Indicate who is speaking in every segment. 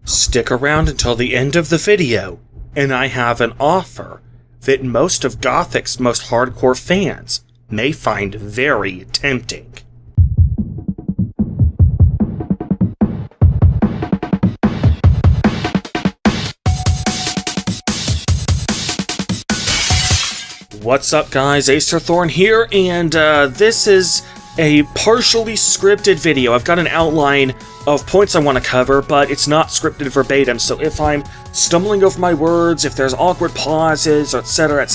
Speaker 1: Stick around until the end of the video, and I have an offer that most of Gothic's most hardcore fans may find very tempting. What's up guys, Acerthorn here, and this is a partially scripted video. I've got an outline of points I want to cover, but it's not scripted verbatim, so if I'm stumbling over my words, if there's awkward pauses, etc.,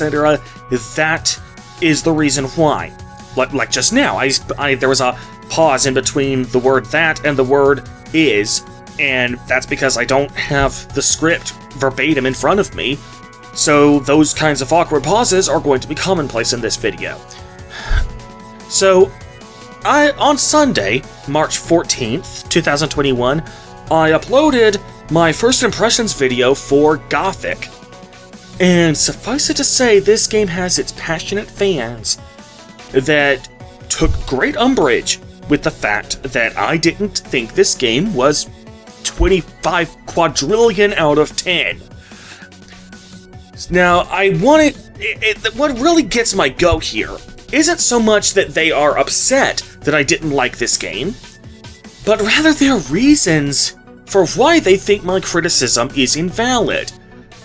Speaker 1: that is the reason why. Like just now, there was a pause in between the word that and the word is, and that's because I don't have the script verbatim in front of me, so those kinds of awkward pauses are going to be commonplace in this video. So, on Sunday, March 14th, 2021, I uploaded my first impressions video for Gothic. And suffice it to say, this game has its passionate fans that took great umbrage with the fact that I didn't think this game was 25 quadrillion out of 10. Now, what really gets my goat here isn't so much that they are upset that I didn't like this game, but rather their reasons for why they think my criticism is invalid.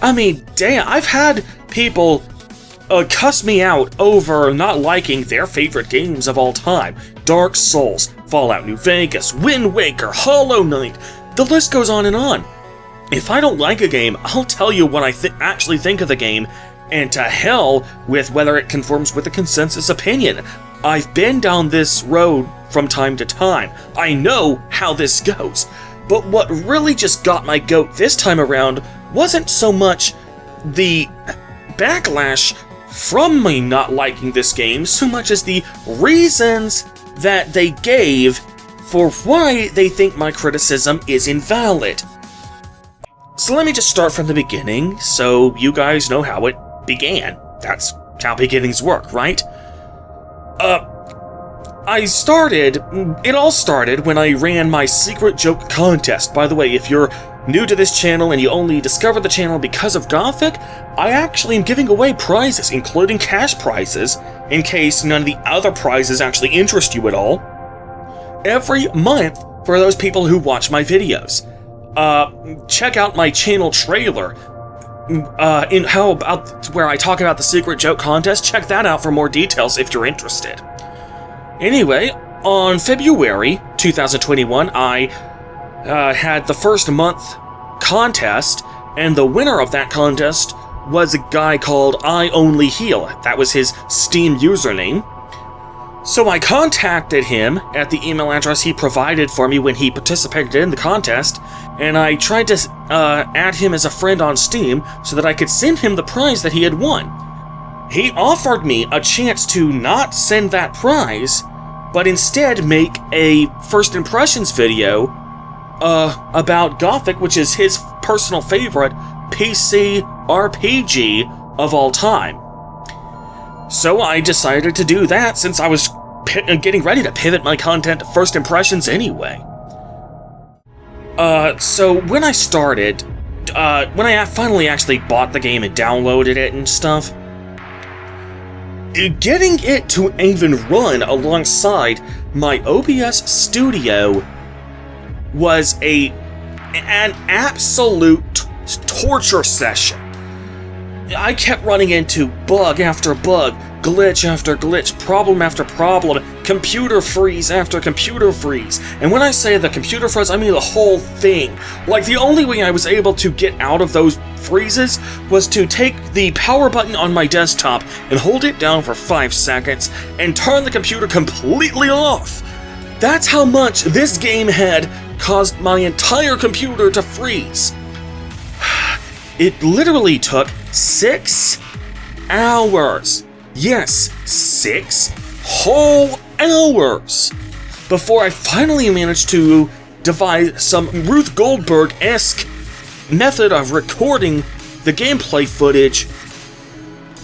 Speaker 1: I mean, damn, I've had people cuss me out over not liking their favorite games of all time. Dark Souls, Fallout New Vegas, Wind Waker, Hollow Knight, the list goes on and on. If I don't like a game, I'll tell you what I actually think of the game, and to hell with whether it conforms with a consensus opinion. I've been down this road from time to time. I know how this goes. But what really just got my goat this time around wasn't so much the backlash from me not liking this game, so much as the reasons that they gave for why they think my criticism is invalid. So let me just start from the beginning, so you guys know how it began. That's how beginnings work, right? It all started when I ran my secret joke contest. By the way, if you're new to this channel and you only discovered the channel because of Gothic, I actually am giving away prizes, including cash prizes, in case none of the other prizes actually interest you at all, every month for those people who watch my videos. Check out my channel trailer, how about where I talk about the secret joke contest. Check that out for more details if you're interested. Anyway, on February 2021, I had the first month contest, and the winner of that contest was a guy called I Only Heal. That was his Steam username. So I contacted him at the email address he provided for me when he participated in the contest, and I tried to add him as a friend on Steam so that I could send him the prize that he had won. He offered me a chance to not send that prize, but instead make a first impressions video about Gothic, which is his personal favorite PC RPG of all time. So I decided to do that since I was getting ready to pivot my content to first impressions anyway. So when I started, when I finally actually bought the game and downloaded it and stuff, getting it to even run alongside my OBS studio was an absolute torture session. I kept running into bug after bug, glitch after glitch, problem after problem, computer freeze after computer freeze. And when I say the computer freeze, I mean the whole thing. Like, the only way I was able to get out of those freezes was to take the power button on my desktop and hold it down for 5 seconds and turn the computer completely off. That's how much this game had caused my entire computer to freeze. It literally took 6 hours. Yes, 6 whole hours before I finally managed to devise some Ruth Goldberg-esque method of recording the gameplay footage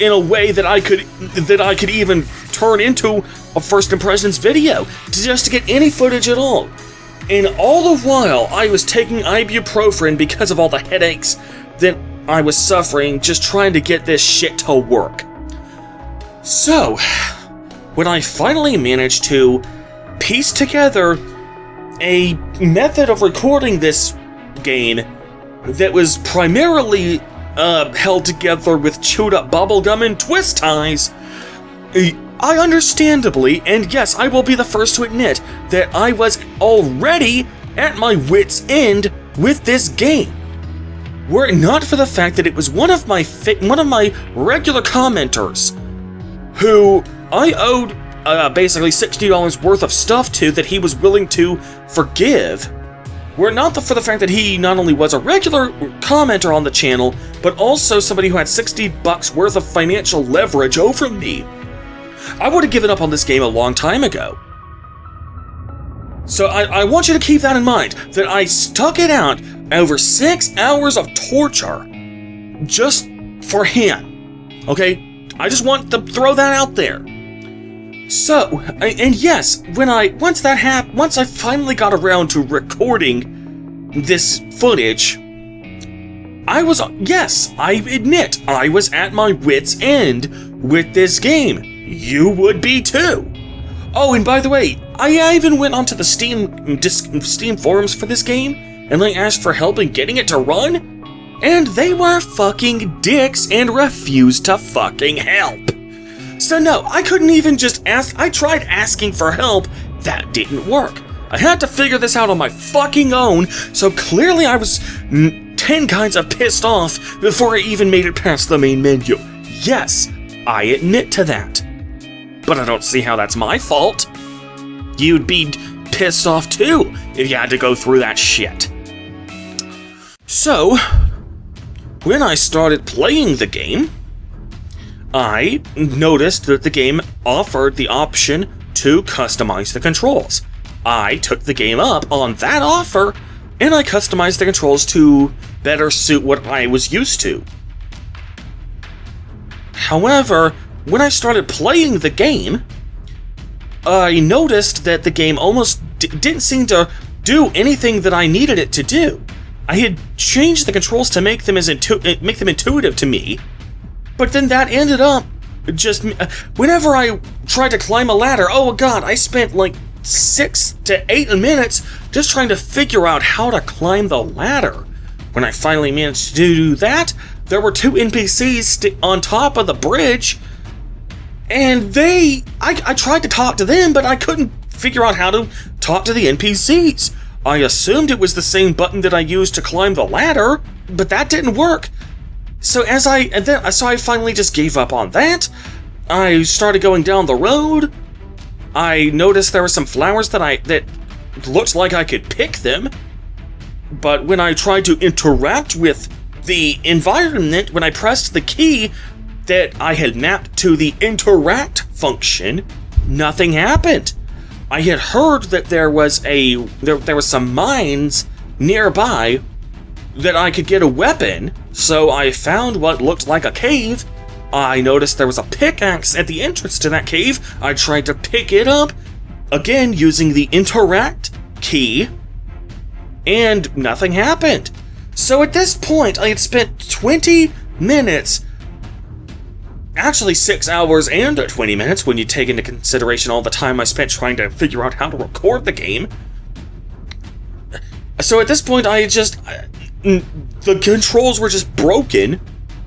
Speaker 1: in a way that I could even turn into a first impressions video, just to get any footage at all. And all the while, I was taking ibuprofen because of all the headaches that I was suffering just trying to get this shit to work. So, when I finally managed to piece together a method of recording this game that was primarily held together with chewed up bubblegum and twist ties, I understandably, and yes, I will be the first to admit, that I was already at my wit's end with this game. Were it not for the fact that it was one of my regular commenters who I owed basically $60 worth of stuff to that he was willing to forgive, were it not for the fact that he not only was a regular commenter on the channel, but also somebody who had $60 worth of financial leverage over me, I would have given up on this game a long time ago. So I want you to keep that in mind, that I stuck it out over 6 hours of torture just for him. Okay? I just want to throw that out there. So, and yes, once I finally got around to recording this footage, I admit, I was at my wit's end with this game. You would be too. Oh, and by the way, I even went onto the Steam forums for this game, and I asked for help in getting it to run, and they were fucking dicks and refused to fucking help. So no, I couldn't even just ask. I tried asking for help. That didn't work. I had to figure this out on my fucking own, so clearly I was 10 kinds of pissed off before I even made it past the main menu. Yes, I admit to that. But I don't see how that's my fault. You'd be pissed off too if you had to go through that shit. So, when I started playing the game, I noticed that the game offered the option to customize the controls. I took the game up on that offer, and I customized the controls to better suit what I was used to. However, when I started playing the game, I noticed that the game almost didn't seem to do anything that I needed it to do. I had changed the controls to make them intuitive to me, but then that ended up just whenever I tried to climb a ladder. Oh god, I spent like 6 to 8 minutes just trying to figure out how to climb the ladder. When I finally managed to do that, there were 2 NPCs on top of the bridge, and I tried to talk to them, but I couldn't figure out how to talk to the NPCs. I assumed it was the same button that I used to climb the ladder, but that didn't work. So I finally just gave up on that. I started going down the road. I noticed there were some flowers that looked like I could pick them, but when I tried to interact with the environment, when I pressed the key that I had mapped to the interact function, nothing happened. I had heard that there was some mines nearby that I could get a weapon, so I found what looked like a cave. I noticed there was a pickaxe at the entrance to that cave. I tried to pick it up, again using the interact key, and nothing happened. So at this point, I had spent 20 minutes, actually 6 hours and 20 minutes when you take into consideration all the time I spent trying to figure out how to record the game. So at this point, the controls were just broken,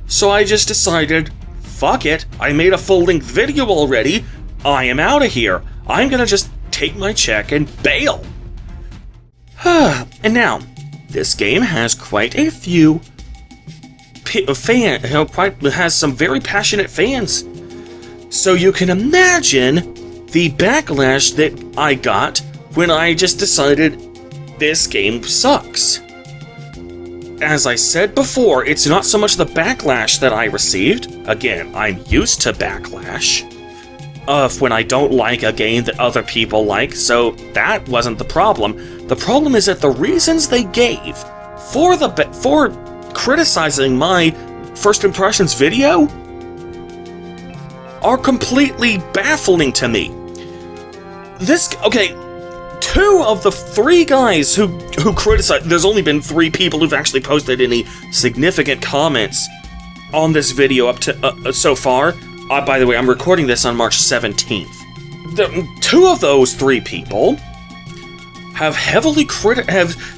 Speaker 1: so I just decided, fuck it, I made a full-length video already, I am out of here. I'm gonna just take my check and bail. And now, this game has quite a few has some very passionate fans. So you can imagine the backlash that I got when I just decided this game sucks. As I said before, it's not so much the backlash that I received. Again, I'm used to backlash of when I don't like a game that other people like, so that wasn't the problem. The problem is that the reasons they gave for criticizing my first impressions video are completely baffling to me. two of the three guys who criticized, there's only been 3 people who've actually posted any significant comments on this video up to so far. By the way, I'm recording this on March 17th. 2 of those 3 people have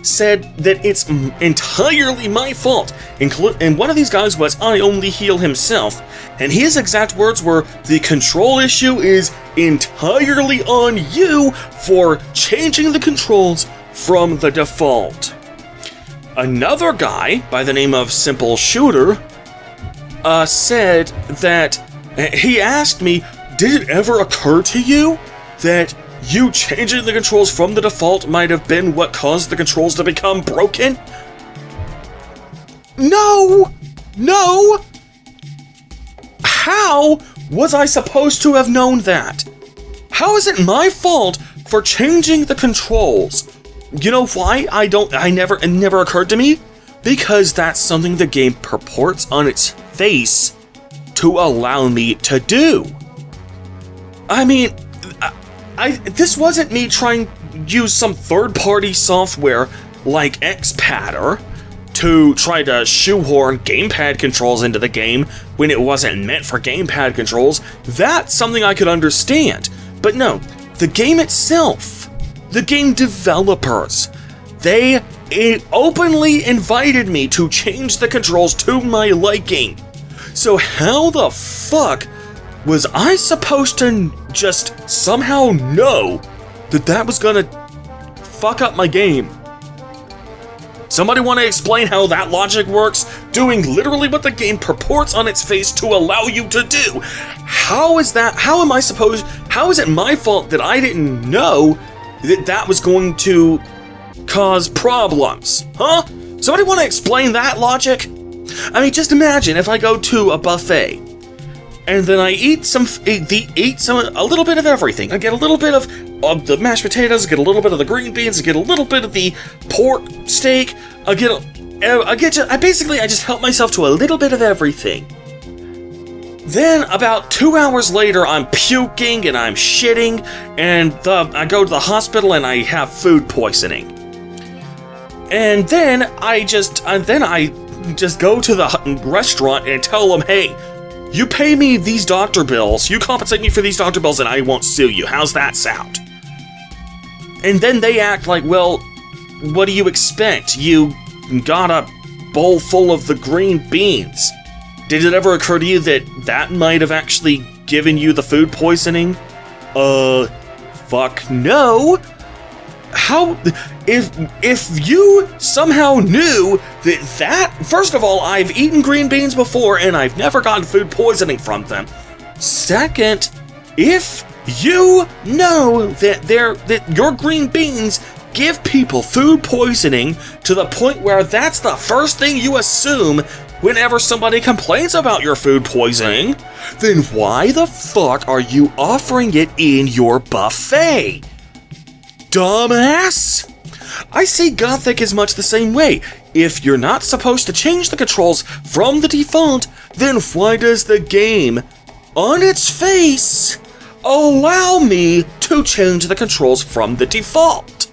Speaker 1: said that it's entirely my fault. And one of these guys was I Only Heal himself, and his exact words were, "The control issue is entirely on you for changing the controls from the default." Another guy by the name of Simple Shooter said that he asked me, "Did it ever occur to you that you changing the controls from the default might have been what caused the controls to become broken?" No! No! How was I supposed to have known that? How is it my fault for changing the controls? You know why it never occurred to me? Because that's something the game purports on its face to allow me to do. I mean, this wasn't me trying to use some third-party software like Xpadder to try to shoehorn gamepad controls into the game when it wasn't meant for gamepad controls. That's something I could understand. But no, the game itself, the game developers, they openly invited me to change the controls to my liking. So how the fuck was I supposed to just somehow know that that was gonna fuck up my game? Somebody want to explain how that logic works? Doing literally what the game purports on its face to allow you to do. How is that? How is it my fault that I didn't know that that was going to cause problems? Huh? Somebody want to explain that logic? I mean, just imagine if I go to a buffet and then I eat a little bit of everything. I get a little bit of the mashed potatoes, I get a little bit of the green beans, I get a little bit of the pork steak, I just help myself to a little bit of everything. Then about 2 hours later, I'm puking and I'm shitting, and I go to the hospital and I have food poisoning. And then I just go to the restaurant and tell them, "Hey, you pay me these doctor bills, you compensate me for these doctor bills, and I won't sue you. How's that sound?" And then they act like, "Well, what do you expect? You got a bowl full of the green beans. Did it ever occur to you that that might have actually given you the food poisoning?" Fuck no. How, if you somehow knew that, first of all, I've eaten green beans before and I've never gotten food poisoning from them. Second, if you know that your green beans give people food poisoning to the point where that's the first thing you assume whenever somebody complains about your food poisoning, then why the fuck are you offering it in your buffet? Dumbass! I see Gothic is much the same way. If you're not supposed to change the controls from the default, then why does the game, on its face, allow me to change the controls from the default?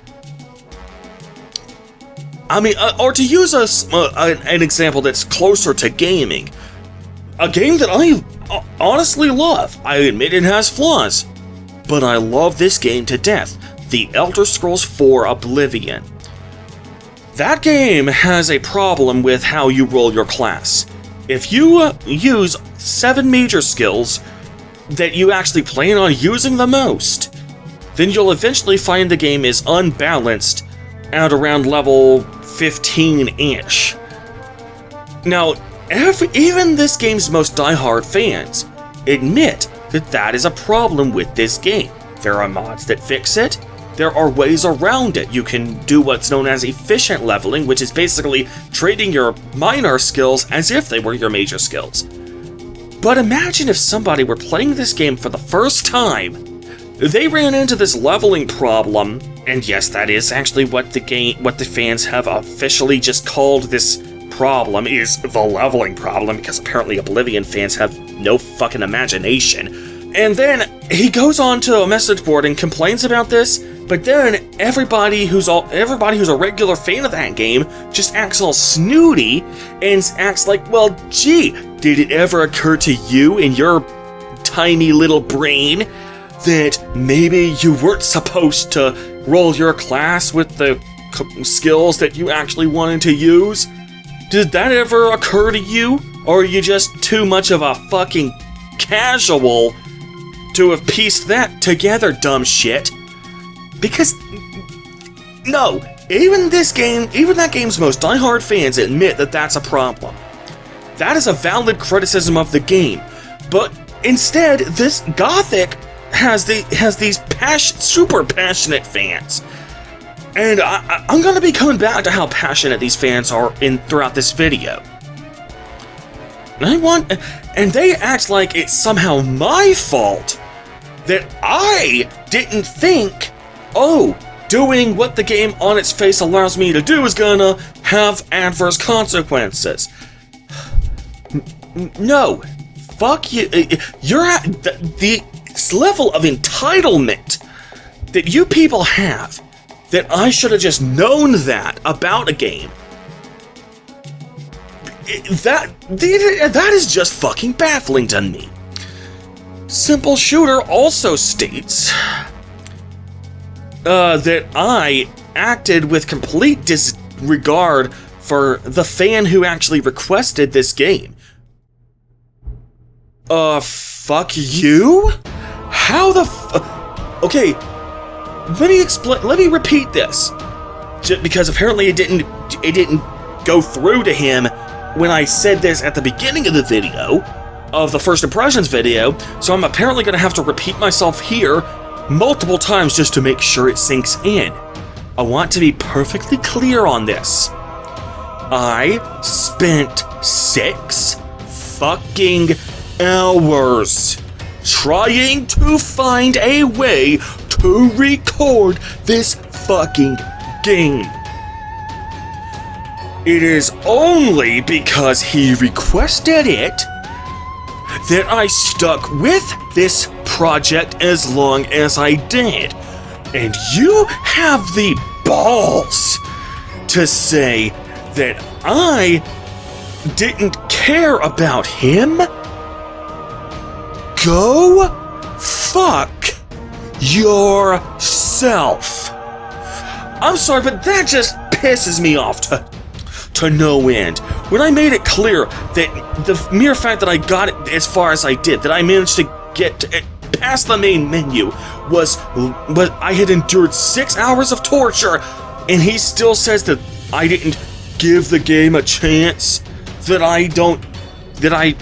Speaker 1: I mean, or to use an example that's closer to gaming, a game that I honestly love. I admit it has flaws, but I love this game to death. The Elder Scrolls 4 Oblivion. That game has a problem with how you roll your class. If you use 7 major skills that you actually plan on using the most, then you'll eventually find the game is unbalanced at around level 15-ish. Now, even this game's most diehard fans admit that that is a problem with this game. There are mods that fix it. There are ways around it. You can do what's known as efficient leveling, which is basically treating your minor skills as if they were your major skills. But imagine if somebody were playing this game for the first time, they ran into this leveling problem, and yes, that is actually what the fans have officially just called this problem, is the leveling problem, because apparently Oblivion fans have no fucking imagination. And then he goes on to a message board and complains about this, But then everybody who's a regular fan of that game just acts all snooty and acts like, well, gee, did it ever occur to you in your tiny little brain that maybe you weren't supposed to roll your class with the skills that you actually wanted to use? Did that ever occur to you? Or are you just too much of a fucking casual to have pieced that together, dumb shit? Because, no, even that game's most diehard fans admit that that's a problem. That is a valid criticism of the game. But instead, this Gothic has these super passionate fans. And I'm gonna be coming back to how passionate these fans are throughout this video. And they act like it's somehow my fault that I didn't think, oh, doing what the game on its face allows me to do is gonna have adverse consequences. No, fuck you. You're at the level of entitlement that you people have, that I should have just known that about a game. That is just fucking baffling to me. Simple Shooter also states that I acted with complete disregard for the fan who actually requested this game. Fuck you? How the okay, let me repeat this. Because apparently it didn't go through to him when I said this at the beginning of the video, of the first impressions video, so I'm apparently gonna have to repeat myself here multiple times just to make sure it sinks in. I want to be perfectly clear on this. I spent 6 fucking hours trying to find a way to record this fucking game. It is only because he requested it that I stuck with this project as long as I did. And you have the balls to say that I didn't care about him? Go fuck yourself. I'm sorry, but that just pisses me off to no end. When I made it clear that the mere fact that I got it as far as I did, that I managed to get past the main menu, but I had endured 6 hours of torture, and he still says that I didn't give the game a chance, that I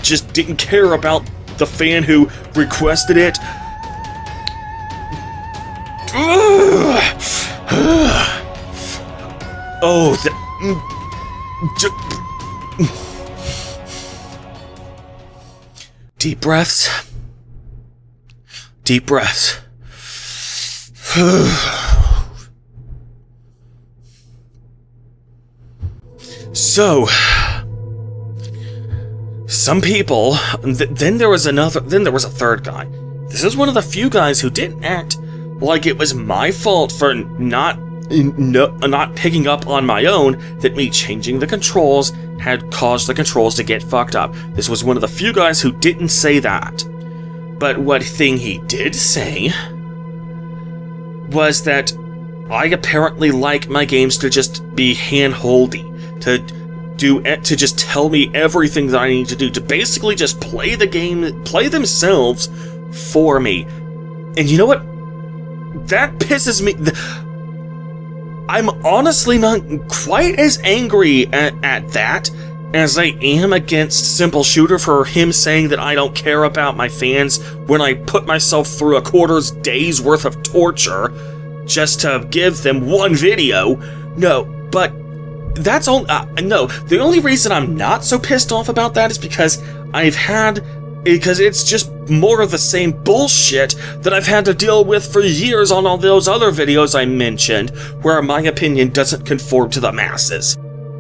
Speaker 1: just didn't care about the fan who requested it. Oh, deep breaths. Deep breaths. So, some people, then there was a third guy. This is one of the few guys who didn't act like it was my fault for not picking up on my own that me changing the controls had caused the controls to get fucked up. This was one of the few guys who didn't say that. But what thing he did say was that I apparently like my games to just be hand-holdy, to just tell me everything that I need to do, to basically just play the game, play themselves for me. And you know what? That pisses me. I'm honestly not quite as angry at that as I am against Simple Shooter for him saying that I don't care about my fans when I put myself through a quarter's day's worth of torture just to give them one video. No, but that's all. No, the only reason I'm not so pissed off about that is because it's just more of the same bullshit that I've had to deal with for years on all those other videos I mentioned, where my opinion doesn't conform to the masses.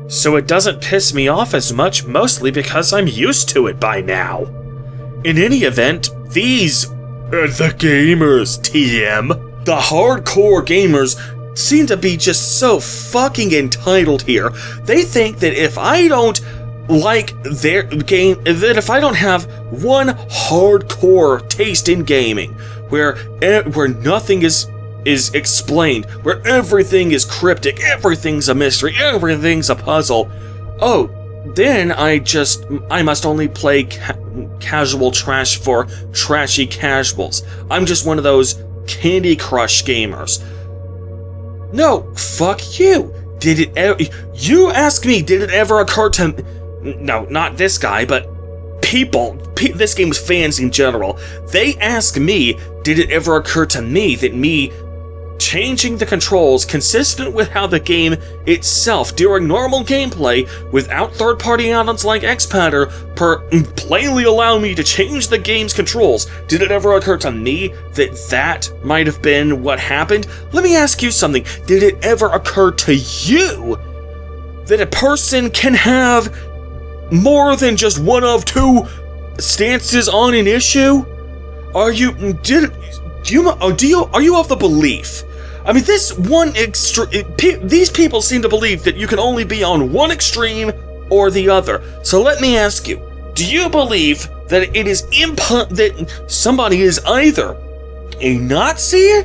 Speaker 1: So it doesn't piss me off as much, mostly because I'm used to it by now. In any event, these are the gamers, TM. the hardcore gamers seem to be just so fucking entitled here. They think that if I don't like their game, that if I don't have one hardcore taste in gaming, where nothing is explained, where everything is cryptic, everything's a mystery, everything's a puzzle, oh, then I must only play casual trash for trashy casuals. I'm just one of those Candy Crush gamers. No, fuck you. You ask me, did it ever occur to... No, not this guy, but this game's fans in general. They ask me, did it ever occur to me that me changing the controls consistent with how the game itself, during normal gameplay, without third-party add-ons like Xpadder, plainly allow me to change the game's controls. Did it ever occur to me that might have been what happened? Let me ask you something. Did it ever occur to you that a person can have more than just one of two stances on an issue? Are you of the belief? I mean, these people seem to believe that you can only be on one extreme or the other. So let me ask you, do you believe that it is that somebody is either a Nazi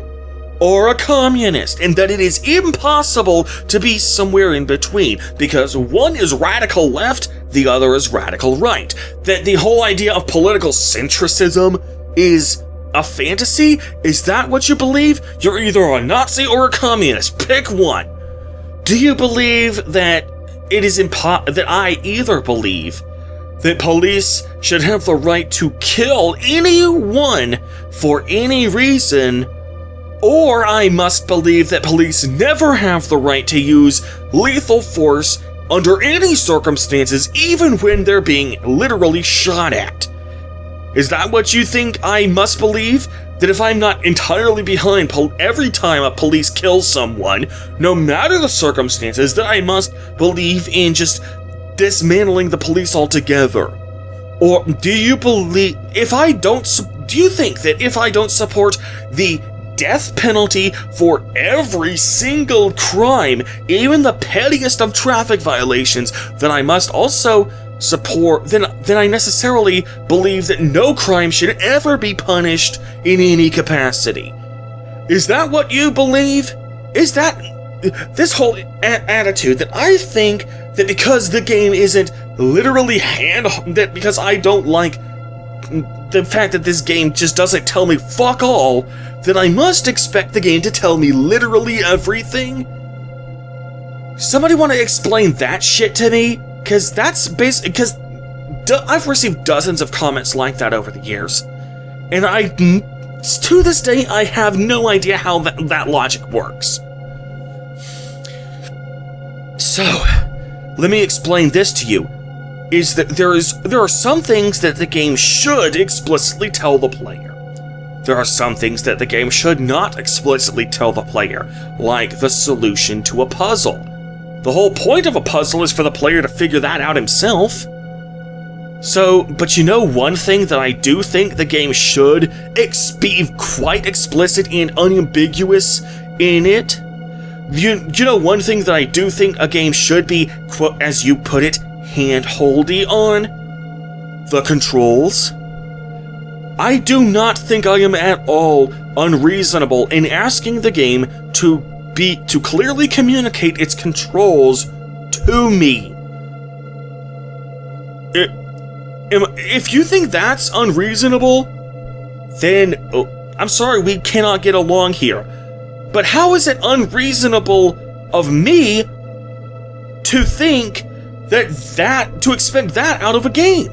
Speaker 1: or a communist, and that it is impossible to be somewhere in between, because one is radical left, the other is radical right? That the whole idea of political centricism is a fantasy? Is that what you believe? You're either a Nazi or a communist. Pick one. Do you believe that it is that I either believe that police should have the right to kill anyone for any reason, or I must believe that police never have the right to use lethal force under any circumstances, even when they're being literally shot at? Is that what you think I must believe? That if I'm not entirely behind every time a police kills someone, no matter the circumstances, that I must believe in just dismantling the police altogether? Or do you think that if I don't support the death penalty for every single crime, even the pettiest of traffic violations, that I must also support, then I necessarily believe that no crime should ever be punished in any capacity? Is that what you believe? Is that this whole attitude that I think that because the game isn't literally that because I don't like the fact that this game just doesn't tell me fuck all, that I must expect the game to tell me literally everything? Somebody want to explain that shit to me? Because that's because I've received dozens of comments like that over the years, and to this day, I have no idea how that logic works. So, let me explain this to you, is that there are some things that the game should explicitly tell the player. There are some things that the game should not explicitly tell the player, like the solution to a puzzle. The whole point of a puzzle is for the player to figure that out himself. So, but you know one thing that I do think the game should be quite explicit and unambiguous in it? You know one thing that I do think a game should be, quote, as you put it, hand-holdy on? The controls. I do not think I am at all unreasonable in asking the game to clearly communicate its controls to me. If you think that's unreasonable, then I'm sorry, we cannot get along here. But how is it unreasonable of me to think to expect that out of a game?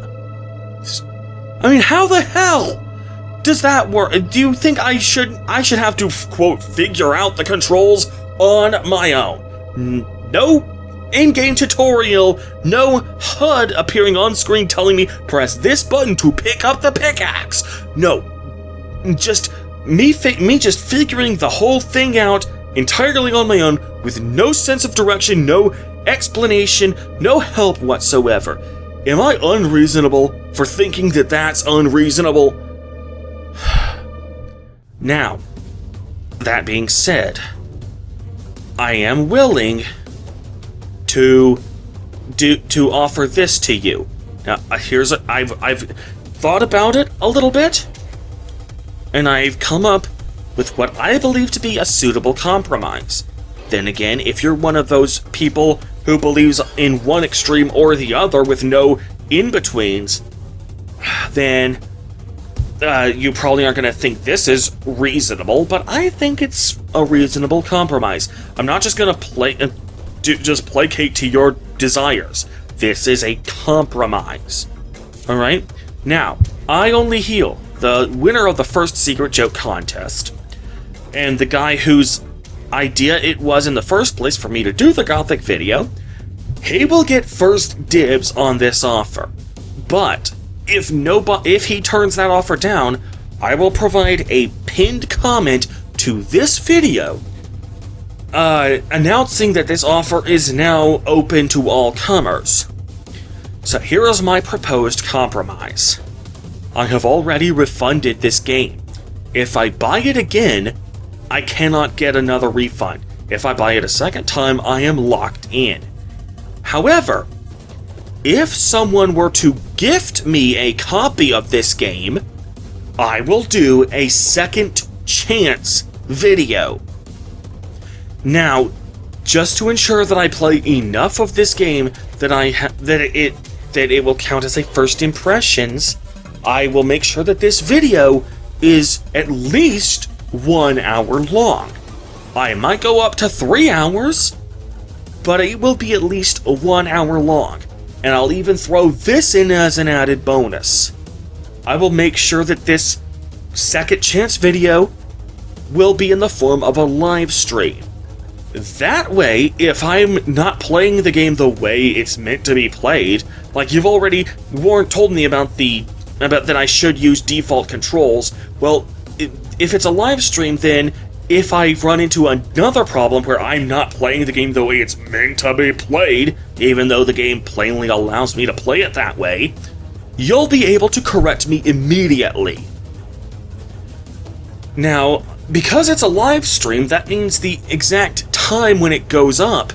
Speaker 1: I mean, how the hell does that work? Do you think I should have to, quote, figure out the controls on my own? No in-game tutorial, no HUD appearing on screen telling me, press this button to pick up the pickaxe. No, just me just figuring the whole thing out entirely on my own, with no sense of direction, no explanation, no help whatsoever. Am I unreasonable for thinking that that's unreasonable? Now, that being said, I am willing to offer this to you. Now, I've thought about it a little bit, and I've come up with what I believe to be a suitable compromise. Then again, if you're one of those people who believes in one extreme or the other with no in-betweens, then you probably aren't going to think this is reasonable, but I think it's a reasonable compromise. I'm not just going to just placate to your desires. This is a compromise. Alright? Now, I Only Heal, the winner of the first Secret Joke contest, and the guy whose idea it was in the first place for me to do the Gothic video, he will get first dibs on this offer. But if he turns that offer down, I will provide a pinned comment to this video announcing that this offer is now open to all comers. So here is my proposed compromise. I have already refunded this game. If I buy it again, I cannot get another refund. If I buy it a second time, I am locked in. However, if someone were to gift me a copy of this game, I will do a second chance video. Now, just to ensure that I play enough of this game that it will count as a first impressions, I will make sure that this video is at least 1 hour long. I might go up to 3 hours, but it will be at least 1 hour long. And I'll even throw this in as an added bonus. I will make sure that this second chance video will be in the form of a live stream. That way, if I'm not playing the game the way it's meant to be played, like you've already told me about that I should use default controls, well, if it's a live stream, then if I run into another problem where I'm not playing the game the way it's meant to be played, even though the game plainly allows me to play it that way, you'll be able to correct me immediately. Now, because it's a live stream, that means the exact time when it goes up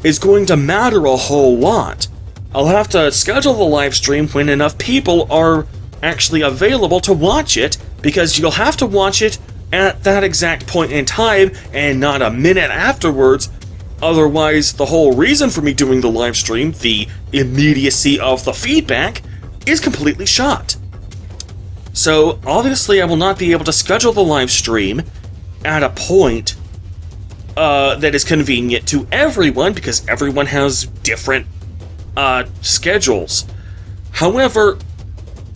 Speaker 1: is going to matter a whole lot. I'll have to schedule the live stream when enough people are actually available to watch it, because you'll have to watch it at that exact point in time and not a minute afterwards. Otherwise, the whole reason for me doing the live stream, the immediacy of the feedback, is completely shot. So, obviously I will not be able to schedule the live stream at a point that is convenient to everyone, because everyone has different schedules. However,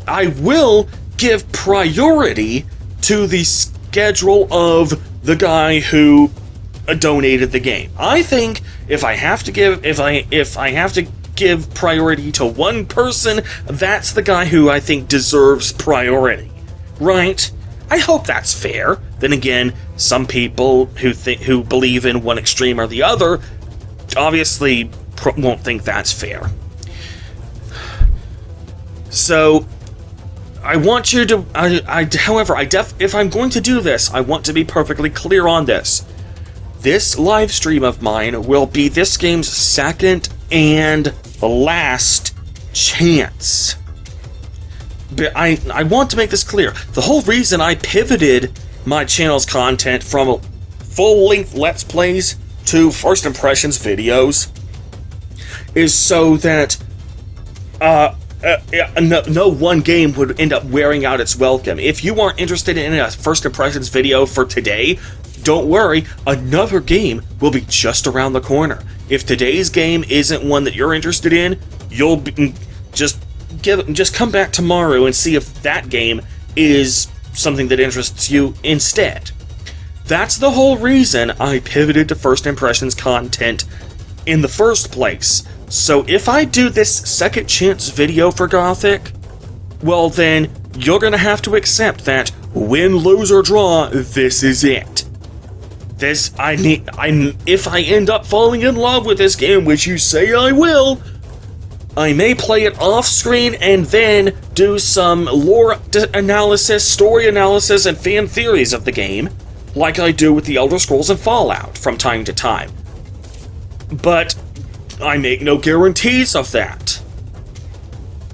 Speaker 1: I will give priority to the schedule of the guy who donated the game. I think if I have to give priority to one person, that's the guy who I think deserves priority. Right? I hope that's fair. Then again, some people who believe in one extreme or the other obviously won't think that's fair. So I want you to. However, if I'm going to do this, I want to be perfectly clear on this. This live stream of mine will be this game's second and last chance. But I want to make this clear. The whole reason I pivoted my channel's content from full-length Let's Plays to First Impressions videos is so that no one game would end up wearing out its welcome. If you aren't interested in a First Impressions video for today, don't worry, another game will be just around the corner. If today's game isn't one that you're interested in, you'll just come back tomorrow and see if that game is something that interests you instead. That's the whole reason I pivoted to First Impressions content in the first place. So if I do this second chance video for Gothic, well then, you're gonna have to accept that win, lose, or draw, this is it. If I end up falling in love with this game, which you say I will, I may play it off screen and then do some lore analysis, story analysis, and fan theories of the game. like I do with the Elder Scrolls and Fallout from time to time. But I make no guarantees of that.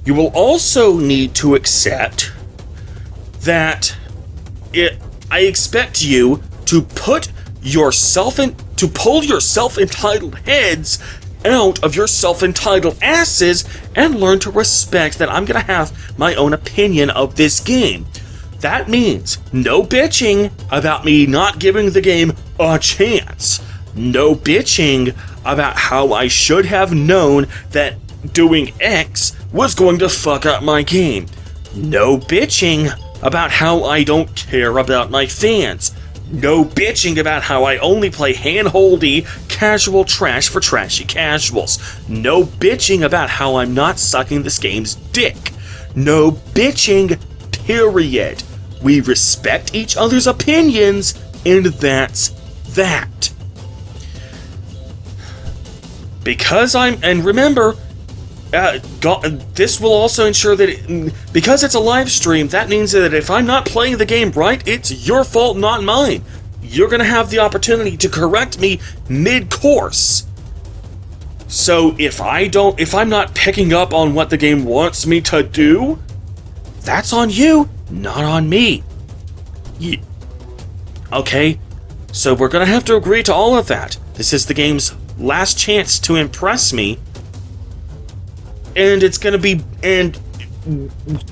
Speaker 1: You will also need to accept that I expect you to pull your self-entitled heads out of your self-entitled asses and learn to respect that I'm gonna have my own opinion of this game. That means no bitching about me not giving the game a chance. No bitching about how I should have known that doing X was going to fuck up my game. No bitching about how I don't care about my fans. No bitching about how I only play hand-holdy, casual trash for trashy casuals. No bitching about how I'm not sucking this game's dick. No bitching, period. We respect each other's opinions, and that's that. And remember, this will also ensure that because it's a live stream, that means that if I'm not playing the game right, it's your fault, not mine. You're gonna have the opportunity to correct me mid-course. So if I'm not picking up on what the game wants me to do, that's on you, not on me. Okay, so we're gonna have to agree to all of that. This is the game's last chance to impress me. And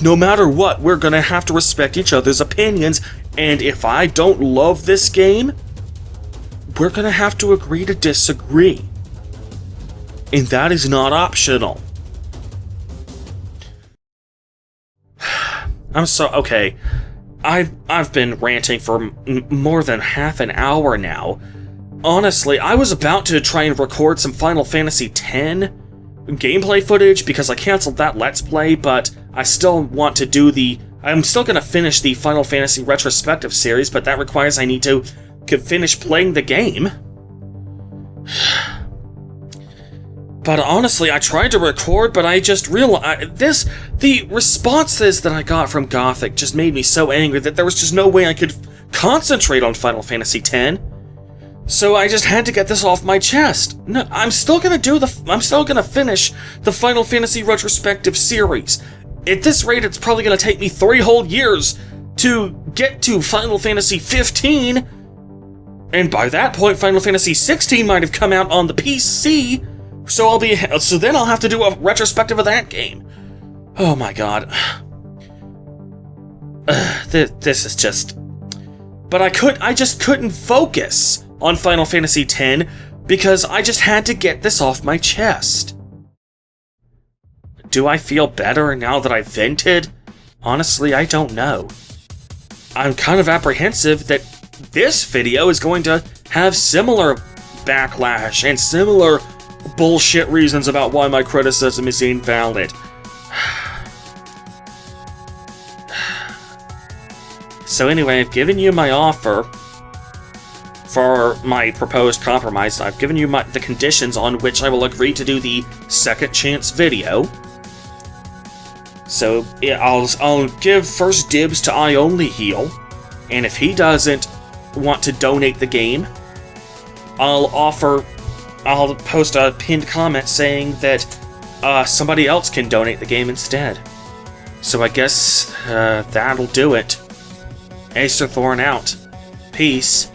Speaker 1: no matter what, we're gonna have to respect each other's opinions, and if I don't love this game, we're gonna have to agree to disagree. And that is not optional. Okay. I've been ranting for more than half an hour now. Honestly, I was about to try and record some Final Fantasy X gameplay footage because I canceled that Let's Play, but I still want to do I'm still going to finish the Final Fantasy Retrospective series, but that requires I need to finish playing the game. But honestly, I tried to record, but I just realized the responses that I got from Gothic just made me so angry that there was just no way I could concentrate on Final Fantasy X. So I just had to get this off my chest. No, I'm still gonna finish the Final Fantasy Retrospective series. At this rate, it's probably gonna take me 3 whole years to get to Final Fantasy 15. And by that point, Final Fantasy 16 might have come out on the PC. So then I'll have to do a retrospective of that game. Oh my god. This is just... But I just couldn't focus on Final Fantasy X because I just had to get this off my chest. Do I feel better now that I've vented? Honestly, I don't know. I'm kind of apprehensive that this video is going to have similar backlash and similar bullshit reasons about why my criticism is invalid. So anyway, I've given you my offer for my proposed compromise. I've given you the conditions on which I will agree to do the second chance video. So I'll give first dibs to I Only Heal, and if he doesn't want to donate the game, I'll post a pinned comment saying that somebody else can donate the game instead. So I guess that'll do it. Acer Thorn out. Peace.